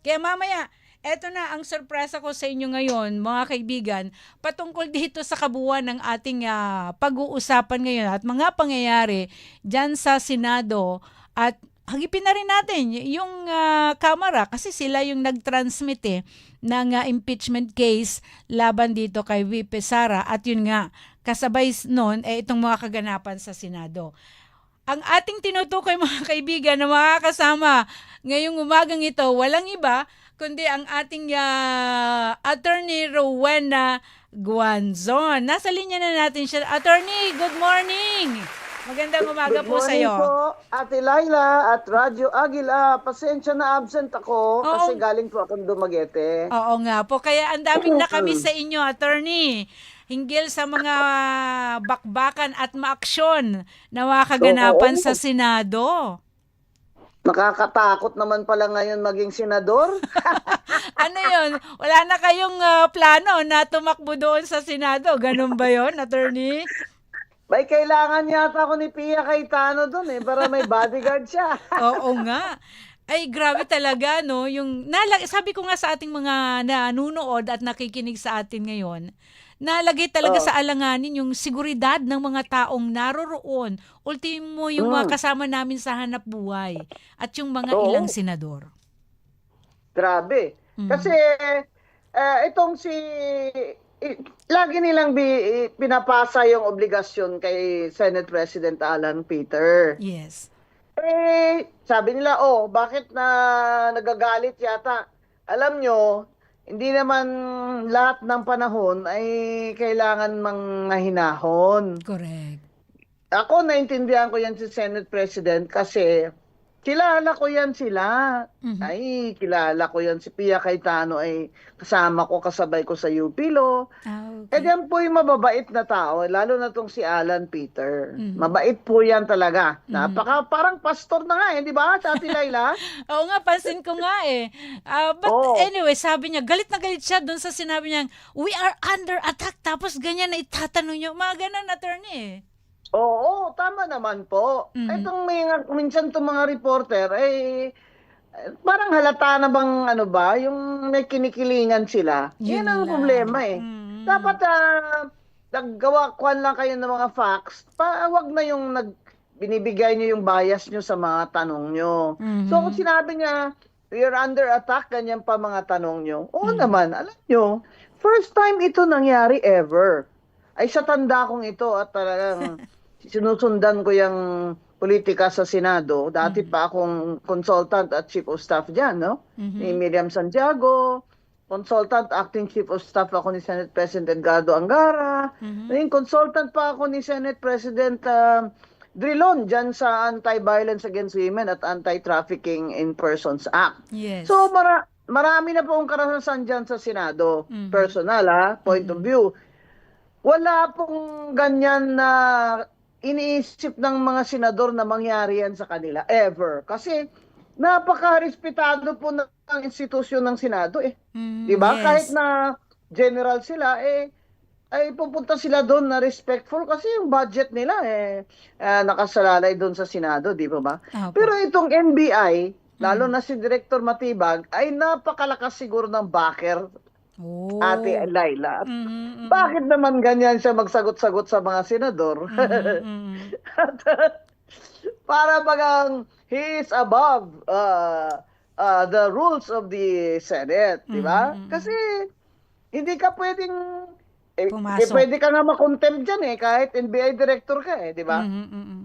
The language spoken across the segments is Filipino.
Kaya mamaya, eto na ang sorpresa ko sa inyo ngayon, mga kaibigan, patungkol dito sa kabuuan ng ating pag-uusapan ngayon at mga pangyayari dyan sa Senado at hagipin na rin natin yung Kamara kasi sila yung nag-transmit ng impeachment case laban dito kay VP Sara at yun nga, kasabay noon itong mga kaganapan sa Senado. Ang ating tinutukoy mga kaibigan na makakasama ngayong umagang ito, walang iba kundi ang ating Attorney Rowena Guanzon. Nasa linya na natin siya. Attorney, good morning! Magandang umaga Good po sa morning iyo. po, Ate Laila at Radyo Agila. Pasensya na absent ako Oo, kasi galing po akong Dumaguete. oo nga po. Kaya ang daming nakami sa inyo, Attorney. Hinggil sa mga bakbakan at maaksyon na mga kaganapan sa Oo, Senado. nakakatakot naman pala ngayon maging senador. Ano yun? Wala na kayong plano na tumakbo doon sa Senado. Ganun ba yun, attorney? May kailangan yata ako ni Pia Cayetano doon para may bodyguard siya. Oo nga. Ay, grabe talaga, no? Sabi ko nga sa ating mga nanunood at nakikinig sa atin ngayon, nalagay talaga Oh, sa alanganin yung seguridad ng mga taong naroroon. Ultimo yung mga mm, kasama namin sa hanap buhay at yung mga ilang oo, senador. grabe. Kasi Mhm. itong lagi nilang pinapasa yung obligasyon kay Senate President Alan Peter. Yes. Sabi nila, bakit na nagagalit yata? Alam nyo, hindi naman lahat ng panahon ay kailangan mang mahinahon. Correct. Ako, naintindihan ko yan si Senate President kasi kilala ko yan sila. Mhm. Ay, kilala ko yan si Pia Cayetano ay kasama ko, kasabay ko sa UP Law. Ah, Eh okay. yan po yung mababait na tao, lalo na tong si Alan Peter. Mhm. Mabait po yan talaga. Mhm. Parang pastor na nga di ba, sa Ate Laila? Oo nga, pansin ko nga eh. But Oh, anyway, sabi niya, galit na galit siya doon sa sinabi niya, we are under attack. Tapos ganyan na itatanong niyo. Mga ganun, attorney eh. oo, tama naman po. Mhm. Itong minsan itong mga reporter, parang halata na bang ano ba, yung may kinikilingan sila. Yan Yun ang lang. problema Mhm. Dapat naggawa kwan lang kayo ng mga facts, wag na yung binibigay nyo yung bias nyo sa mga tanong nyo. So kung Mhm. sinabi niya, you're under attack, ganyan pa mga tanong nyo. Oo Mhm. naman, alam nyo, first time ito nangyari ever. Ay sa tanda kong ito at talagang sinusundan ko yung politika sa Senado. Dati Mhm. pa akong consultant at chief of staff dyan, no? Ni Mhm. Miriam Santiago, consultant, acting chief of staff ako ni Senate President Edgardo Angara, Mhm. naging consultant pa ako ni Senate President Drilon dyan sa Anti-Violence Against Women at Anti-Trafficking in Persons Act. So Yes. marami na po akong karanasan dyan sa Senado. Mhm. Personal point of Mhm. view. Wala pong ganyan na iniisip ng mga senador na mangyari yan sa kanila, ever. Kasi napaka-respetado po ng institusyon ng Senado Di Mhm. ba? Kahit Yes. na general sila, ay pupunta sila doon na respectful kasi yung budget nila nakasalalay doon sa Senado, di ba ba? Pero Opo. itong NBI, lalo Mhm. na si Director Matibag, ay napakalakas siguro ng backer, Ate Oh. Laila. Mhm. Mhm. Bakit naman ganyan siya magsagot-sagot sa mga senador? Mhm. Mhm. Para bagang he is above the rules of the Senate, di Mhm. ba? Kasi Mhm. hindi ka pwedeng, Pumasok. pwede ka nga makontempt dyan kahit NBI director ka di ba? Mhm. Mhm.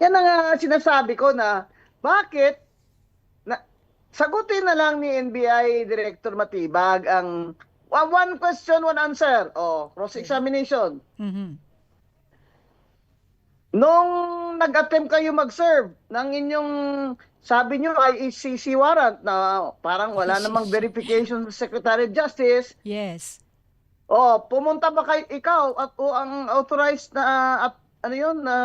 Yan ang sinasabi ko na bakit na, sagutin na lang ni NBI Director Matibag ang one question, one answer. Yes. Cross-examination. Mhm. Nung nag-attempt kayo mag-serve ng inyong, sabi nyo ay ICC warrant na parang wala namang verification sa Secretary of Justice, Yes. pumunta ba ikaw at ang authorized na at ano yun na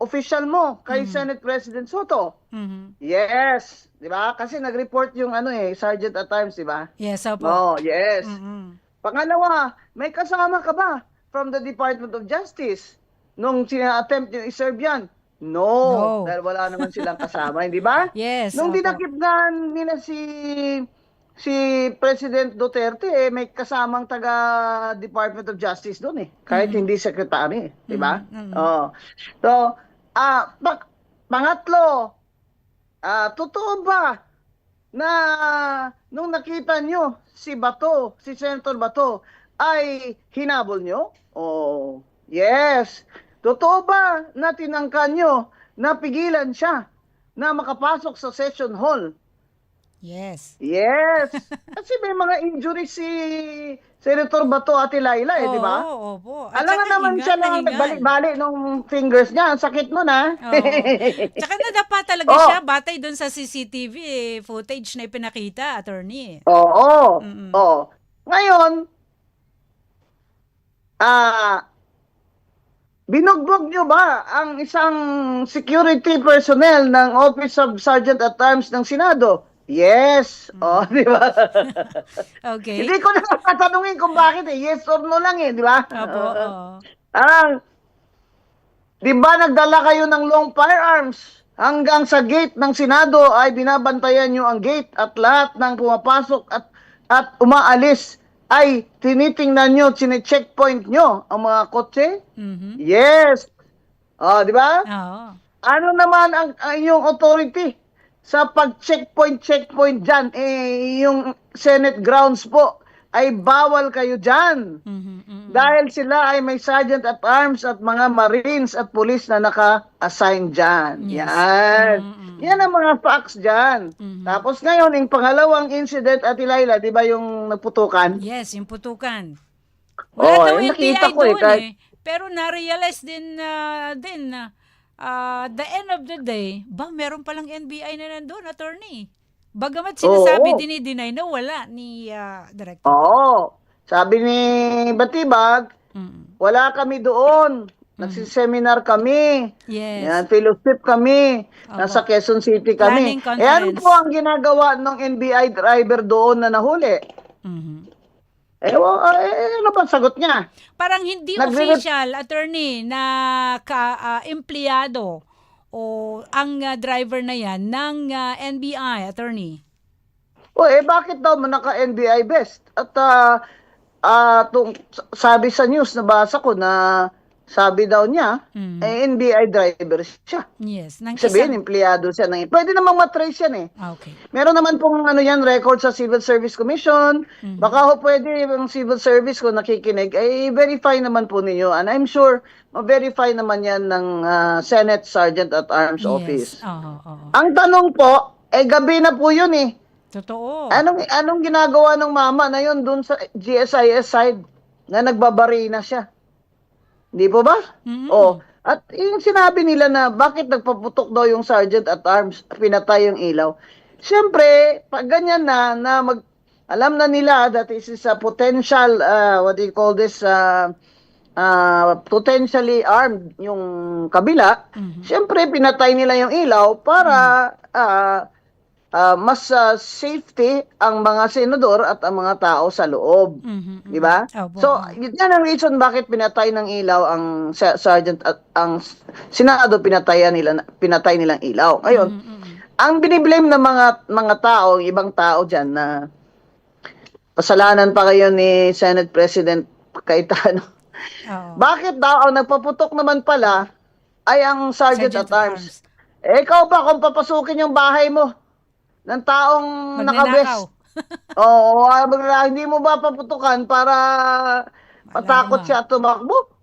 official mo kay Mhm. Senate President Soto? Mhm. Yes, 'di ba? Kasi nag-report yung Sergeant at times, 'di ba? Yes, opo. No, yes. Mhm. Pangalawa, may kasama ka ba from the Department of Justice nung sina-attempt yung i-serve yan? No, No. dahil wala naman silang kasama, hindi ba? Yes, Nung opo. dinakip nga nila si President Duterte, may kasamang taga Department of Justice doon kahit Mhm. hindi secretary, di ba? Mhm. Mhm. Oh. So, pangatlo, totoo ba na nung nakita nyo si Bato, si Senator Bato, ay hinabol nyo? Oh, yes. Totoo ba na tinangkan nyo na pigilan siya na makapasok sa session hall? Yes. Yes. Kasi may mga injury si Senator Bato at Laila di ba? Oo, opo. At saka Alangan naman hingal siya na lang hingal. nagbalik-balik nung fingers niya. Ang sakit nun, ha? Oo. Tsaka nadapa talaga Oh, siya batay doon sa CCTV footage na ipinakita, attorney. oo. Mm. Oo. Ngayon, ah, binugbog nyo ba ang isang security personnel ng Office of Sergeant at Arms ng Senado? Yes. Oh, Mm. di ba? Hindi Okay. ko na tatanungin kung bakit Yes or no lang di ba? Opo, oo. Ang, di ba nagdala kayo ng long firearms? Hanggang sa gate ng Senado ay binabantayan nyo ang gate at lahat ng pumapasok at umaalis ay tinitingnan nyo, sine-checkpoint nyo ang mga kotse? Mhm. Yes. Oh, di ba? Oo. Ano naman ang inyong authority sa pag-checkpoint dyan? Yung Senate grounds po ay bawal kayo dyan. Mhm. Mhm. Dahil sila ay may sergeant at arms at mga marines at police na naka-assign dyan. Yes. Yan. Mm. Yan ang mga facts dyan. Mhm. Tapos ngayon, yung pangalawang incident at Laila, di ba yung nagputukan? Yes, yung putukan. Wala daw Nakita NBI ko doon kahit Pero na-realize din na the end of the day, meron palang NBI na nandun, attorney. Bagamat sinasabi, oo. dinideny na wala ni Director. Oo. Sabi ni Batibag, Mm. wala kami doon. Nagsiseminar kami. Yes. Yan, fellowship kami. Nasa Opo. Quezon City kami. Planning Ano conference. po ang ginagawa ng NBI driver doon na nahuli? Mhm. Ano ba sagot niya? Parang hindi official, attorney, na empleyado o ang driver na yan ng NBI, attorney. Bakit daw naka-NBI vest? At sabi sa news, nabasa ko na sabi daw niya, NBI driver siya. Yes. Sabihin, empleyado siya. Pwede namang matrace yan Okay. Meron naman pong record sa Civil Service Commission. Baka pwede yung Civil Service kung nakikinig, verify naman po ninyo. And I'm sure, ma-verify naman yan ng Senate Sergeant at Arms Office. Yes. Oo. Ang tanong po, gabi na po yun Totoo. Anong ginagawa ng mama na yun dun sa GSIS side na nagbabari na siya? Di po ba? At yung sinabi nila na bakit nagpaputok daw yung sergeant at arms, pinatay yung ilaw. Siyempre, pag ganyan alam na nila that this is a potential, what do you call this, potentially armed yung kabila, siyempre pinatay nila yung ilaw para mas safety ang mga senador at ang mga tao sa loob. Di ba? So, yan ang reason bakit pinatay ng ilaw ang sergeant at ang senado pinatay nilang ilaw. Ngayon, ang biniblame ng mga tao, ibang tao diyan na pasalanan pa kayo ni Senate President Cayetano. Bakit daw ang nagpaputok naman pala ay ang sergeant at arms? Ikaw ba kung papasukin yung bahay mo ng taong nakabes? Hindi mo ba paputukan para matakot siya at tumakbo?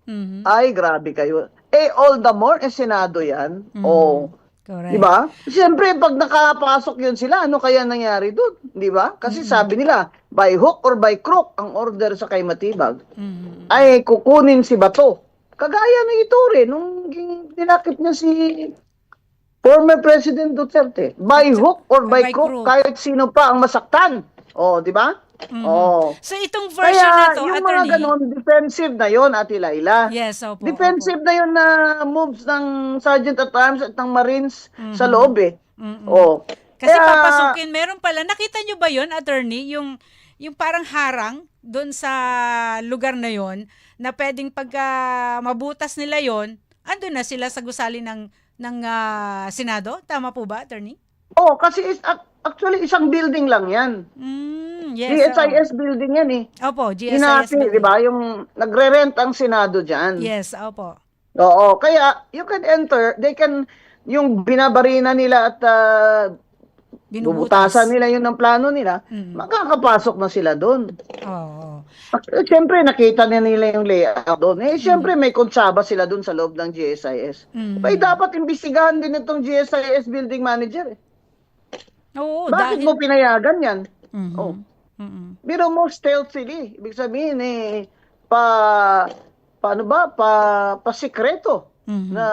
Ay, grabe kayo. All the more, Senado yan. Correct. Diba? Siyempre, pag nakapasok yun sila, ano kaya nangyari doon? Diba? Kasi sabi nila, by hook or by crook, ang order sa kay Matibag ay kukunin si Bato. Kagaya ng Iture, nung dinakip niya si former President Duterte. By hook or by crook, kahit sino pa ang masaktan. Di ba? So itong version na to, yung attorney. mga ganun, defensive na yon, Ate Laila. Yes, opo. Defensive na yon na moves ng Sergeant at Arms at ng Marines sa loob Kasi papasukin, meron pala. Nakita nyo ba yon, attorney? Yung parang harang doon sa lugar na yon na pwedeng pagka mabutas nila yon, andun na sila sa gusali ng ng Senado. Tama po ba, Attorney? Oh, kasi actually isang building lang 'yan. Yes, oo. GSIS building 'yan eh. Opo, GSIS Hinati, 'di building. ba? Yung nagre-rent ang Senado diyan. Yes, opo. Oo, kaya you can enter, yung binabarina nila at bubutasan Binubutas. nila yun ng plano nila, Mm. makakapasok na sila doon. Oo. Siyempre, nakita na nila yung layout doon. Siyempre, Mm. may kontsaba sila doon sa loob ng GSIS. Ay, Mm. dapat imbestigahan din itong GSIS building manager. Oo, Bakit dahil mo pinayagan yan? Oh, Mhm. Mm. pero mo stealthily. Ibig sabihin, paano ba? Pasikreto na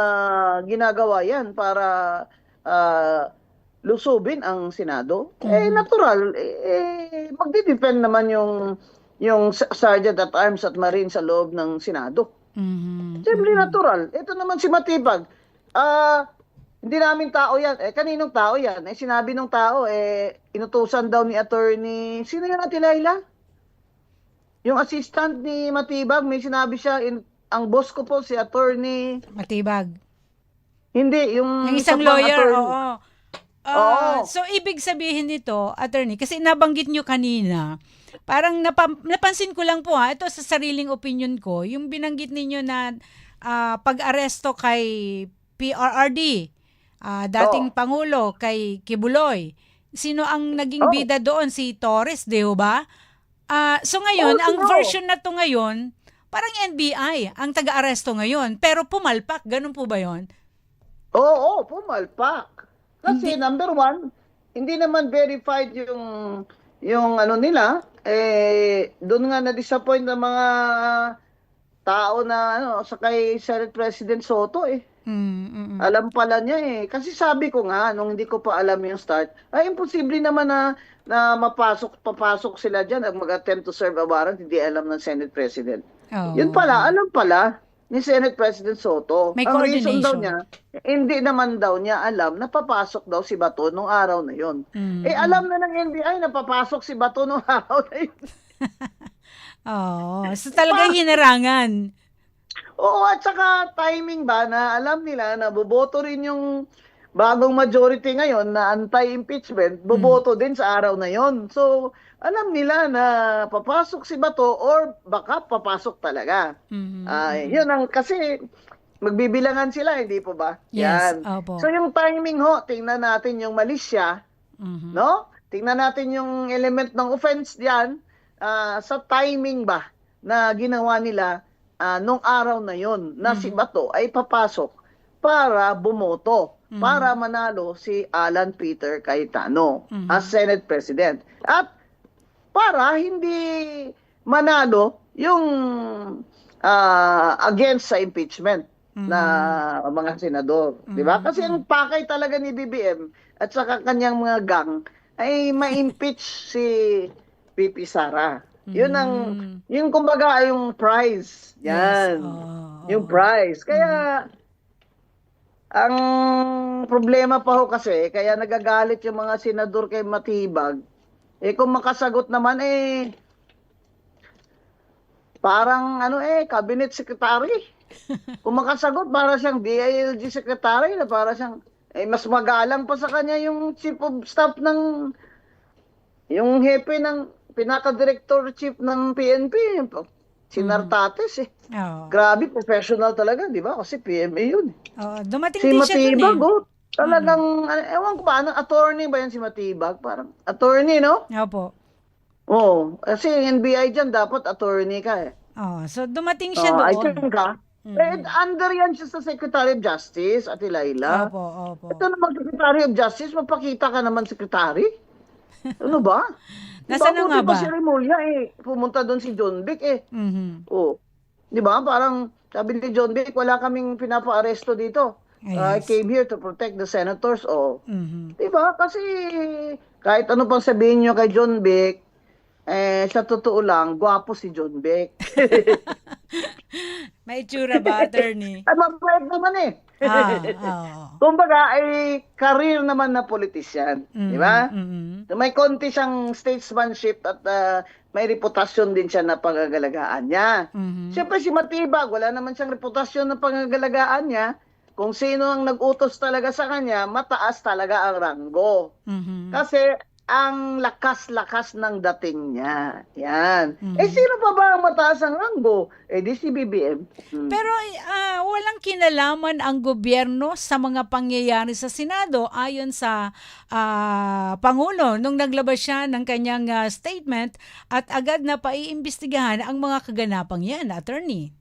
Mhm. ginagawa yan para ah, lusubin ang Senado. Mhm. Natural, magdi-defend naman yung Sergeant at Arms at Marine sa loob ng Senado. Mhm. Siyempre Mm. natural. Ito naman si Matibag. Ah, hindi namin tao yan. Kaninong tao yan? Sinabi ng tao, inutusan daw ni attorney, sino yan, Ate Laila? Yung assistant ni Matibag, may sinabi siya, ang boss ko po si attorney, Matibag. hindi, Yung yung isa isang pang lawyer, attorney. oo. Oo. So ibig sabihin nito, attorney, kasi nabanggit nyo kanina, parang napansin ko lang po ito sa sariling opinion ko, yung binanggit ninyo na pag-aresto kay PRRD, dating Oo. Pangulo, kay Kibuloy. Sino ang naging Oo. bida doon? Si Torres, di ho ba? So ngayon, Oo, ang sino? version na to ngayon, parang NBI ang taga-aresto ngayon, pero pumalpak, ganun po ba yon? Oo, pumalpak. Kasi Hindi. number one, hindi naman verified yung ano nila, doon nga na-disappoint ng mga tao na sa kay Senate President Soto eh. Mm, mm, mm. Alam pala niya eh. Kasi sabi ko nga, nung hindi ko pa alam yung start, ay imposible naman na papasok sila dyan at mag-attempt to serve a warrant, hindi alam ng Senate President. Yun Oh, pala, alam pala ni Senate President Soto. may Ang reason daw coordination. niya, hindi naman daw niya alam na papasok daw si Bato nung araw na yun. Mm, mm. Alam na ng NBI na papasok si Bato nung araw na yun. Oh, so talagang hinarangan. Oo, at saka timing ba na alam nila na boboto rin yung bagong majority ngayon na anti-impeachment, Mm, boboto din sa araw na yon. So, alam nila na papasok si Bato or baka papasok talaga. mm, mm. Yun ang kasi magbibilangan sila, hindi po ba? Yes, Yan. So, opo. yung timing ho, tingnan natin yung malisya, Mhm. no? Tingnan natin yung element ng offense diyan sa timing ba na ginawa nila nung araw na yon na si Mhm. Bato ay papasok para bumoto, para Mhm. manalo si Alan Peter Cayetano as Mhm. Senate President. At para hindi manalo yung against sa impeachment na Mhm. mga senador, 'di ba? Kasi ang Mhm. pakay talaga ni BBM at saka kanyang mga gang ay ma-impeach si VP Sara. Yun ang Mhm. yung kumbaga ay yung prize. Yes, Yan. oo, Yung oo. prize. Mhm. Kaya ang problema pa ho kasi kaya nagagalit yung mga senador kay Matibag. Kung makasagot naman parang cabinet secretary. Kung makasagot, para siyang DILG secretary na para siyang, mas magalang pa sa kanya yung chief of staff yung hepe ng pinaka-director chief ng PNP, si Mhm. Nartates eh. Oo. Grabe, professional talaga, di ba? Kasi PMA yun. Oo, dumating Si din siya dun eh. Matibag, Mm. talagang, ewan ko ba, attorney ba yan si Matibag? Parang attorney, no? Opo. Oo, kasi yung NBI dyan, dapat attorney ka eh. Oh, so dumating siya I think doon. Mhm. under yan siya sa Secretary of Justice, Ate Laila. Opo, opo. Ito naman Secretary of Justice, mapakita ka naman Secretary. Ano ba? Di ba, Nasaan na nga buti pa ba? si Remulla pumunta doon si John Vic Mhm. Oh. Di ba, parang sabi ni John Vic, wala kaming pinapa-aresto dito. I Yes. came here to protect the senators. Oh. Mhm. Di ba, kasi kahit ano pang sabihin nyo kay John Vic, sa totoo lang, gwapo si John Vic. May itsura ba, attorney? Ay, mabait naman eh. Oo. Kumbaga, ay career naman na politician. Di Mhm, ba? mhm. May konti siyang statesmanship at may reputasyon din siya na pangagalagaan niya. Mhm. Siyempre si Matibag, wala naman siyang reputasyon na pangagalagaan niya, kung sino ang nag-utos talaga sa kanya, mataas talaga ang ranggo. Mhm. Kasi ang lakas-lakas ng dating niya. Yan. Eh, Mhm. sino pa ba ang mataas ang ranggo? Eh, di si BBM. Pero walang kinalaman ang gobyerno sa mga pangyayari sa Senado ayon sa Pangulo nung naglabas siya ng kanyang statement at agad na paiimbestigahan ang mga kaganapang yan, attorney.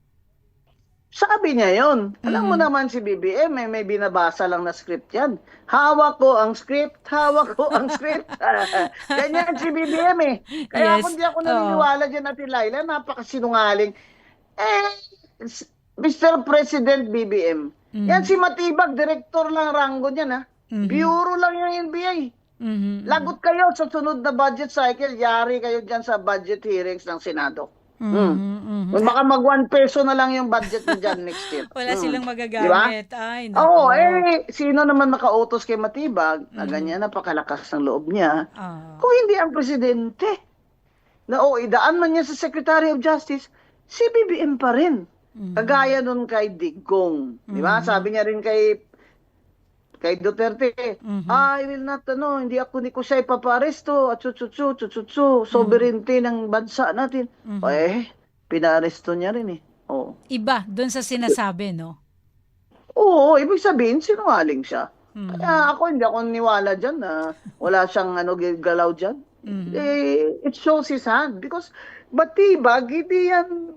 Sabi niya yon. Alam mo Mhm. naman si BBM, may binabasa lang na script yan. Hawak ko ang script, hawak ko ang script. Ganyan si BBM eh. Kaya kung Yes. di ako Oo. naniniwala dyan natin, Laila, napakasinungaling. Eh, Mr. President BBM, yan Mhm. si Matibag, director lang ranggo niyan ha. Mhm. Bureau lang yung NBI. Mhm. Lagot kayo sa sunod na budget cycle, yari kayo dyan sa budget hearings ng Senado. Hmm. Mhm. Mhm. Kung baka mag 1 peso na lang yung budget mo dyan next year. Wala silang Di ba? magagamit. Ay, Oo, nako. eh, sino naman nakautos kay Matibag na Mhm. ganyan, napakalakas ng loob niya, Ah. kung hindi ang presidente, na idaan man niya sa Secretary of Justice, si BBM pa rin. Mhm. Kagaya nun kay Digong. Di ba? Mhm. Sabi niya rin kay Duterte, Mhm. I will not, hindi ko siya ipaparesto, at chuchuchu, Mhm. sovereignty ng bansa natin. Mhm. Eh, pinaresto niya rin eh. Oo. Iba doon sa sinasabi, no? Oo, ibig sabihin, sinungaling siya. Mhm. Kaya ako, hindi ako niwala dyan na wala siyang galaw dyan. Mhm. Eh, it shows his hand. Because Matibag, hindi yan,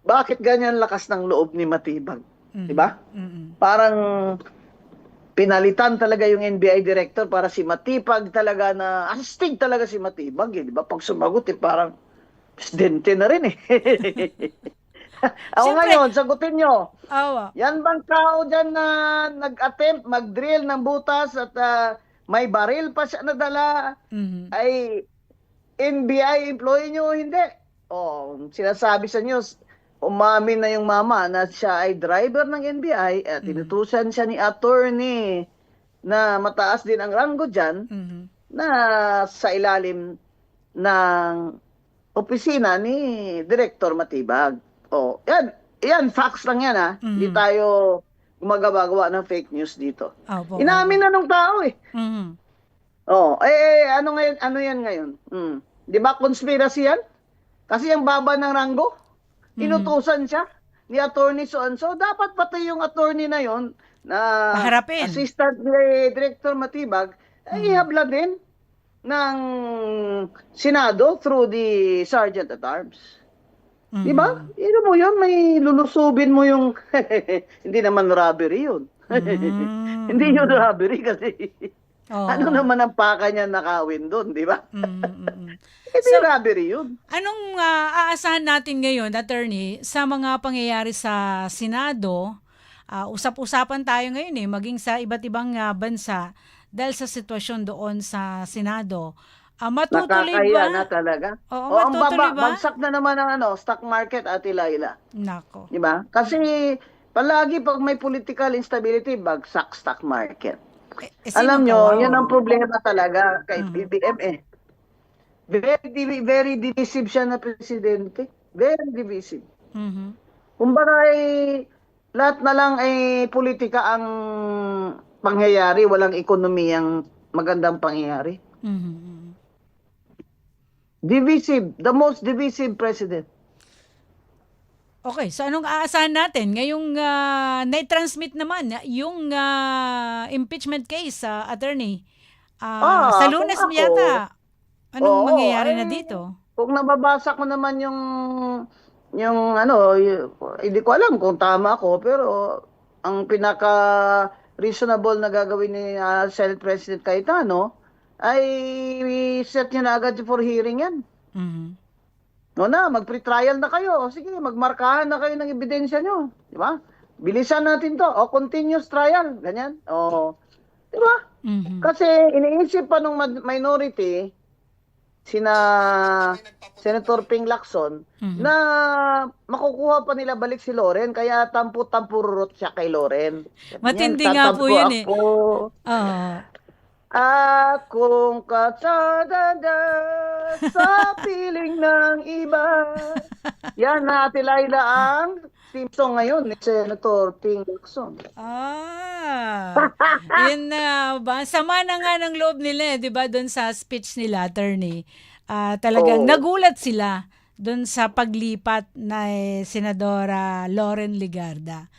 bakit ganyan lakas ng loob ni Matibag? Mhm. Diba? Mhm. Parang pinalitan talaga yung NBI director para si Matibag talaga na, astig talaga si Matibag eh, diba? Pag sumagot eh, parang presidente na rin eh. Ako Siyempre, ngayon, sagutin nyo. awa. Yan bang tao dyan na nag-attempt mag-drill ng butas at may baril pa siya nadala Mhm. ay NBI employee nyo o hindi? Oh, sinasabi sa news, umamin na yung mama na siya ay driver ng NBI at Mhm. tinutusan siya ni attorney na mataas din ang ranggo dyan Mhm. na sa ilalim ng opisina ni Director Matibag. Oh, yan facts lang yan ha. Hindi Mhm. tayo gumagawa ng fake news dito. Opo, opo. Inamin na nung tao eh. Mhm. Oh, ano ngayon, ano yan ngayon? 'Di ba conspiracy yan? Kasi yung baba ng ranggo, Mhm. inutusan siya ni Attorney So dapat pati yung attorney na yon na Paharapin. assistant ni Director Matibag ay Mhm. ihabla din ng Senado through the Sergeant at Arms. Di ba? Mhm. Ino mo yun, may lulusubin mo yung, hindi naman robbery yun. Mhm. Hindi yun Mhm. robbery kasi, ano Oo. naman ang paka niya nakawin doon, di ba? Mhm. Mhm. Hindi So, robbery yun. anong aasahan natin ngayon, attorney, sa mga pangyayari sa Senado? Usap-usapan tayo ngayon maging sa iba't ibang bansa dahil sa sitwasyon doon sa Senado. Matutuloy Nakakahiya na ba? talaga. Oo, O ang matutuloy baba, ba? bagsak na naman ang stock market, Ate Laila. Nako. Di ba? Kasi palagi pag may political instability, bagsak stock market. Sinong Alam nyo, yan kawawa? ang problema talaga kay Mhm. BBM eh. Very divisive siya na presidente. Very divisive. Mhm. Kumbaga ay lahat na lang ay politika ang pangyayari, walang ekonomiyang magandang pangyayari. Mhm. Divisive, the most divisive president. Okay, so anong aasahan natin? Ngayong na-transmit naman yung impeachment case sa attorney. Sa Kung Lunes ako, yata, anong oo, mangyayari ay na dito? kung nababasa ko naman yung hindi ko alam kung tama ako, pero ang pinaka reasonable na gagawin ni Senate President Cayetano ay set niya na agad for hearing yan. Mhm. No na, mag-pre-trial na kayo. Sige, magmarkahan na kayo ng ebidensya nyo. Di ba? Bilisan natin to. O, continuous trial. Ganyan. O, di ba? Mhm. Kasi iniisip pa nung minority, sina Senator Ping Lacson, Mhm. na makukuha pa nila balik si Loren, kaya tampu-tampururot siya kay Loren. Sabi niya, Matindi nga po tatampo yun eh. ako. Oo. Akong katsada sa piling ng iba. Yan na, Ate Laila, ang theme song ngayon ni Senator Ping Lacson. Yun na ba? Sama na nga ng loob nila, 'di ba, doon sa speech nila, attorney. Talagang Oo. nagulat sila doon sa paglipat na Senadora Loren Legarda.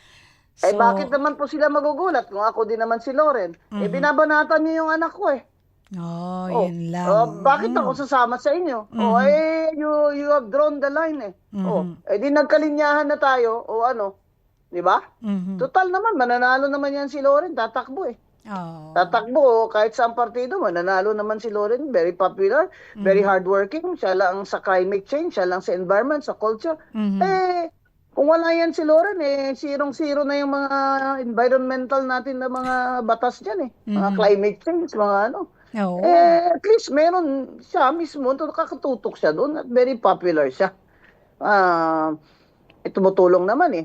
Bakit naman po sila magugulat kung ako din naman si Loren? Binabanatan niyo yung anak ko eh. Yun lang. Bakit ako sasama sa inyo? You have drawn the line eh. Di nagkalinyahan na tayo o ano, di ba? Total naman, mananalo naman yan si Loren, tatakbo eh. Tatakbo kahit sa partido, mananalo naman si Loren, very popular, very hardworking, siya lang sa climate change, siya lang sa environment, sa culture. Kung wala yan si Loren, zero na yung mga environmental natin na mga batas dyan eh. Mga climate change, mga ano. At least meron siya mismo, kakatutok siya doon at very popular siya. Tumutulong naman eh.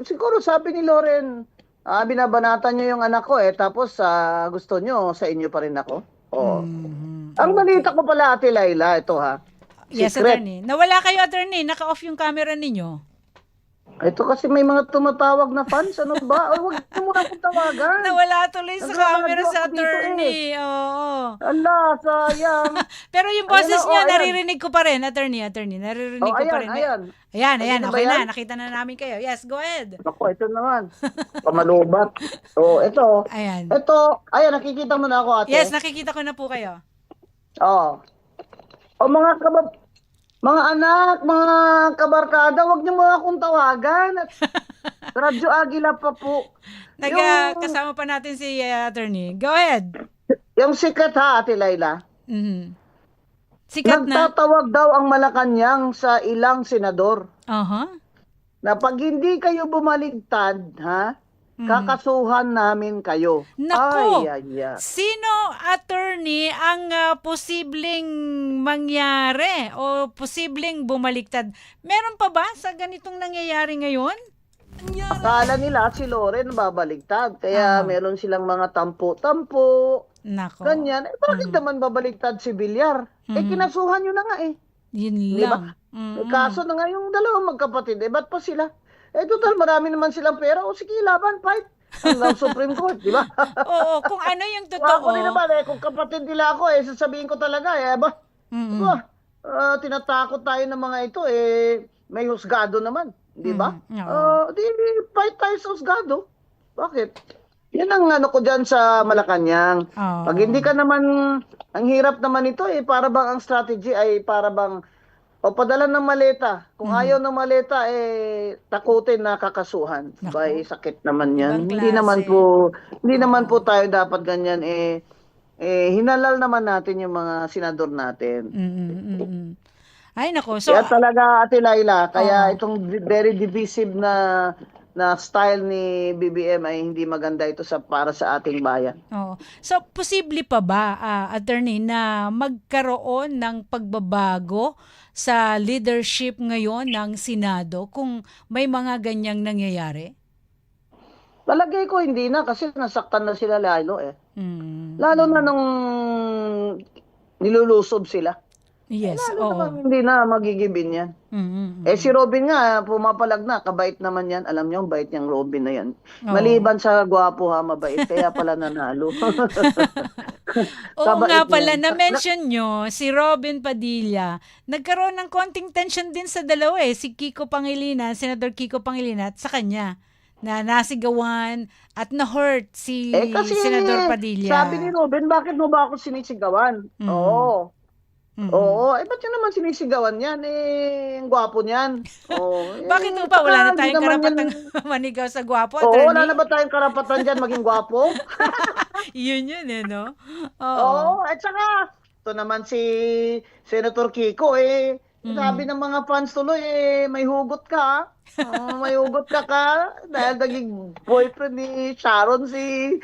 Siguro sabi ni Loren, binabanatan niyo yung anak ko tapos gusto niyo sa inyo pa rin ako. Ang balita ko pala, Ate Laila, ito ha. Yes, Secret. attorney. Nawala kayo, attorney. Naka-off yung camera ninyo. Ito kasi may mga tumatawag na fans, ano ba? Huwag niyo muna akong tawagan. Nawala tuloy sa camera Nagradyo sa ako dito attorney. Oo. Ala, sayang. Pero yung boses Ayan, niyo, ayan. naririnig ko pa rin, attorney. Naririnig ko pa rin. Ayan. Ayan, Pwede na ba okay yan? na. Nakita na namin kayo. Yes, go ahead. Ako, ito naman. Pamalubat. Ito. Ayan. Ito. Ayan, nakikita mo na ako, ate. Yes, nakikita ko na po kayo. Mga anak, mga kabarkada, wag niyo mo akong tawagan. Radyo Agila pa po. Kasama pa natin si attorney. Go ahead. Yung sikat ha, Ate Laila. Sikat na. Nagtatawag daw ang Malacanang sa ilang senador. Na pag hindi kayo bumaligtad, kakasuhan namin kayo. Naku! Ay. Sino, attorney, ang posibleng mangyari o posibleng bumaliktad? Meron pa ba sa ganitong nangyayari ngayon? Akala nila si Loren babaligtad. Kaya meron silang mga tampo-tampo. Nako. Ganyan. Bakit naman babaligtad si Villar? Kinasuhan nyo na nga eh. Yun Diba? lang. Kaso na nga yung dalawang magkapatid. Ba't pa sila? Total, marami naman silang pera. O sige, laban, fight. Hanggang Supreme Court, di ba? Oo, kung ano yung totoo. Ako rin naman kung kapatid nila ako sasabihin ko talaga tinatakot tayo ng mga ito may husgado naman, di ba? Di fight tayo sa husgado. Bakit? Yan ang ano ko dyan sa Malacanang. Pag hindi ka naman, ang hirap naman ito para bang ang strategy ay para bang padala ng maleta. Kung ayaw ng maleta, takutin na kakasuhan. Bay, sakit naman yan. Hindi naman po tayo dapat ganyan. Hinalal naman natin yung mga senador natin. Ay, nako. So, kaya talaga, Ate Laila, kaya itong very divisive na style ni BBM ay hindi maganda ito para sa ating bayan. So, posible pa ba, attorney, na magkaroon ng pagbabago sa leadership ngayon ng Senado kung may mga ganyang nangyayari? Palagay ko hindi na kasi nasaktan na sila lalo Lalo na nung nilulusob sila. Yes, naman hindi na magigibin yan. Si Robin nga, pumapalag na, kabait naman yan. Alam niyo, bait niyang Robin na yan. Maliban sa gwapo mabait. Kaya pala nanalo. Oo nga pala, na-mention nyo, si Robin Padilla, nagkaroon ng konting tension din sa dalawa si Kiko Pangilinan, Senator Kiko Pangilinan at sa kanya, na nasigawan at na-hurt si kasi Senador Padilla. Sabi ni Robin, bakit mo ba ako sinisigawan? Ba't yun naman sinisigawan yan? Ang gwapo niyan. Bakit mo ba? Wala na tayong karapatang manigaw sa gwapo, attorney? Wala na ba tayong karapatan dyan maging gwapo? Yun, no? At saka, ito naman si Senator Kiko, sabi ng mga fans tuloy, may hugot ka. May hugot ka dahil naging boyfriend ni Sharon si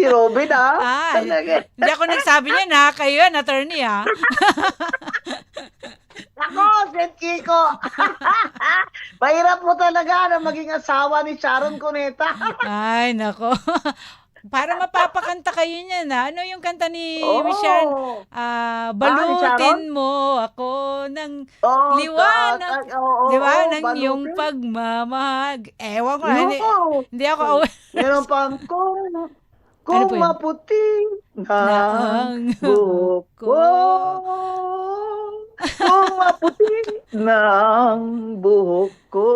Robin, Hindi ako nagsabi niya kayo yan, attorney, Ako, Sen Kiko. Mahirap mo talaga na maging asawa ni Sharon Cuneta. Ay, nako. Para mapapakanta kayo niyan, ha? Ano yung kanta ni Oh. Sharon? Balutin Sharon? mo ako ng Oh, liwanag. oo, Di ba? oo, Ng iyong balutin. pagmamahal. Ewan ko. No. Hindi ako Meron pang Ano kung po yun? maputi Na na ang buhok buhok ko. ko. Kung maputi na ang buhok ko.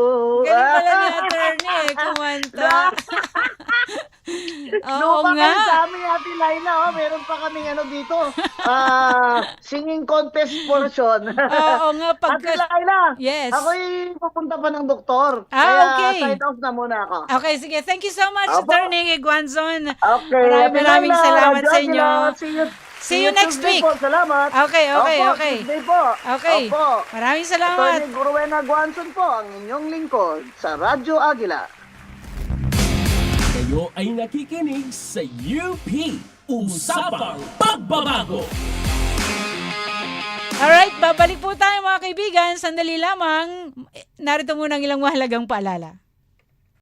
Galing pala ni attorney kumanta. Oo Lupa nga. kayo sa amin, Ate Laila. Oh, meron pa kaming ano dito. Singing contest portion. Oo nga. Ate Laila, Yes. ako'y pupunta pa ng doktor. Okay. Kaya sign off na muna ako. Okay, sige. Thank you so much, Opo. attorney Guanzon. Okay. Maraming Ate Laila, salamat Radyo sa inyo. Aguila. See you next Tuesday week. Po. Salamat. Okay. Opo, Okay. Tuesday po. Okay. Opo. Maraming salamat. Attorney Guruena Guanzon po, ang inyong lingkod sa Radyo Aguila. Kayo ay nakikinig sa UP Usapang Pagbabago. Alright, babalik po tayo mga kaibigan. Sandali lamang. Narito muna ang ilang mahalagang paalala.